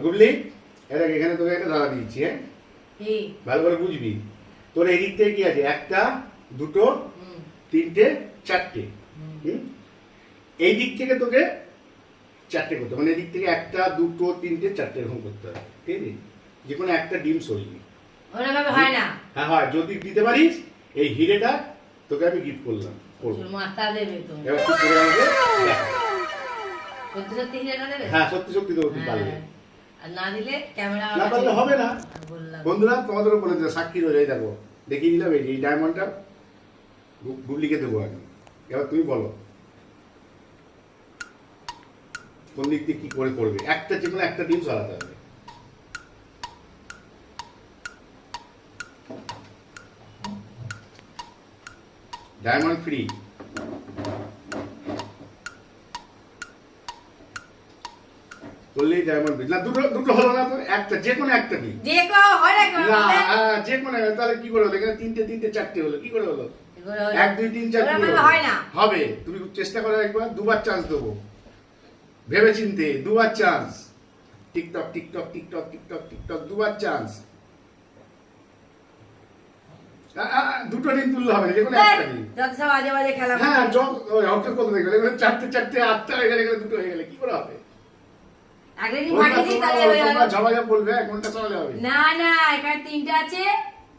বুঝলি? এটা এখানে তোকে একটা ধারা দিচ্ছি, হ্যাঁ ভালো করে বুঝবি। তোর এই দিক থেকে কি আছে? একটা, দুটো, তিনটে, চারটে। এই দিক থেকে তোকে চারটে করতে হবে, মানে এদিক থেকে একটা, দুটো, তিনটে, চারটে এরকম করতে হবে, ঠিক আছে? যে কোনো একটা ডিম সরিয়ে হয় না। হ্যাঁ হয়, যদি দিতে পারিস এই হিরেটা তোকে আমি গিফট করলাম। মাথা দেবে তো। এবার তুই করে আমাকে সত্যি সত্যি হিরেটা দেবে? হ্যাঁ সত্যি সত্যি দেবো, তুই পারলে। আর না দিলে ক্যামেরা না পারলে হবে না। বন্ধুরা তোমাদের উপরে সাক্ষী রয়ে যায়, দেখো দেখিয়ে দিলাম এই ডায়মন্ডটা গুবলিকে দেবো আমি। এবার তুমি বলো কোন দিক থেকে কি করে করবে। একটা যে কোনো একটা ডিম সরাতে হবে। Diamond free. করলেই ডায়মন্ড ফ্রি। না দুটো দুটো হলো না তো, একটা যে কোনো একটা দিই। যে কোনো হয় না না যে কোনো, তাহলে কি করে হলো? এখানে তিনটে তিনটে চারটে হলো, কি করে হলো? 1 2 3 4 হয় না। হবে। তুমি চেষ্টা করো একবার, দুবার চান্স দেবো, ভেবে চিনতে দুবার chance. TikTok TikTok TikTok TikTok TikTok দুবার চান্স। দুটো ডিম তুললে হবে না, যে কোনো একটা ডিম। যত সব আজে বাজে খেলা। হ্যাঁ ওই হকের কত দেখবে, এখানে চারটে চারটে আটটা হয়ে গেলে, এখানে দুটো হয়ে গেলে কি করে হবে? আগে ডিম ফাটিয়ে দিই তাহলে হয়ে গেল। ঝামেলা বলবে 1 ঘন্টা চলে হবে। না না, এখানে তিনটে আছে।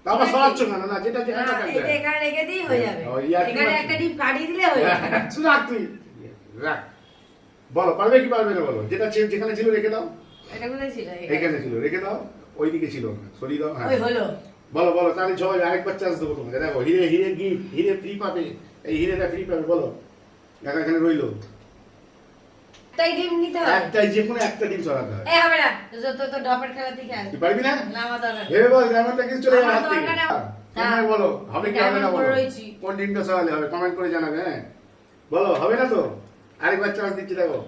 তারপর সরাচ্ছ না, না যেটা যেটা এটা এখানে রেখে দিই হয়ে যাবে। এখানে একটা ডিম কাটিয়ে দিলে হয়ে যাবে। রাখ তুই, রাখ। বলো পারবে কি পারবে না বলো। যেটা যেখানে ছিল রেখে দাও। এটা কোথায় ছিল? এখানে ছিল, রেখে দাও। ওইদিকে ছিল না, সরিয়ে দাও। হ্যাঁ ওই হলো। বলো বলো, তাহলে জয় আরেকবার চান্স দেবো তোমাকে। দেখো হিরে হিরে গিফট, হিরে ফ্রি পাবে, এই হিরেটা ফ্রি পাবে। বলো এখানে রইলো তাই ডিম নিতে হবে। একটাই, যে কোনো একটা ডিম সরাতে হবে। এই হবে না, তো ড্রপের খেলা থেকে আয়। তুই পারবি না? না আমার দরকার নেই। ভেবে বল, ডায়মন্ডটা কিছু চলে যাবে হাত থেকে। আমার দরকার নেই। কমেন্ট বলো হবে কি হবে না বলো। রয়েছি। কোন ডিমটা সরালে হবে কমেন্ট করে জানাবে। হ্যাঁ বলো হবে না তো? আরেকবার চান্স দিচ্ছি, দেখো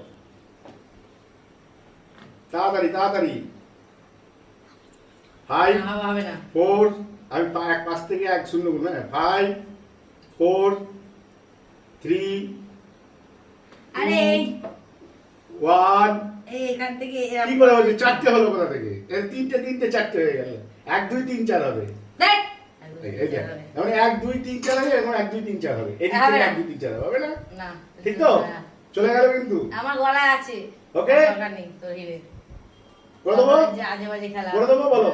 তাড়াতাড়ি তাড়াতাড়ি। 5 হবে না। 4 আমি 5 থেকে 1 শূন্য করবো। হ্যাঁ 5 4 3 আরে 1। এই এখান থেকে কি করে হলো? চারটে হলো কোথা থেকে? তিনটে তিনটে চারটে হয়ে গেল। 1 2 3 4 হবে। দেখ এই যে মানে 1 2 3 4 হবে, এখন 1 2 3 4 হবে। এই দিক থেকে 1 2 3 4 হবে না? না ঠিক তো? চলে গেল কিন্তু। আমার গলায় আছে। ওকে দরকার নেই তোর হিরে। করে দেবো, আজে বাজে খেলা করে দেবো। বলো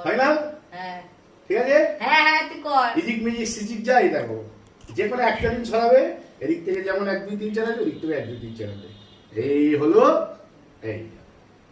ফাইনাল। হ্যাঁ ঠিক আছে। হ্যাঁ হ্যাঁ তুই কর। ইজিক মিজিক সিজিক যাই, দেখো যে কোনো একটা ডিম ছড়াবে। এদিক থেকে যেমন 1 2 3 4 হবে, ওদিক থেকে 1 2 3 4 হবে। এই হলো এই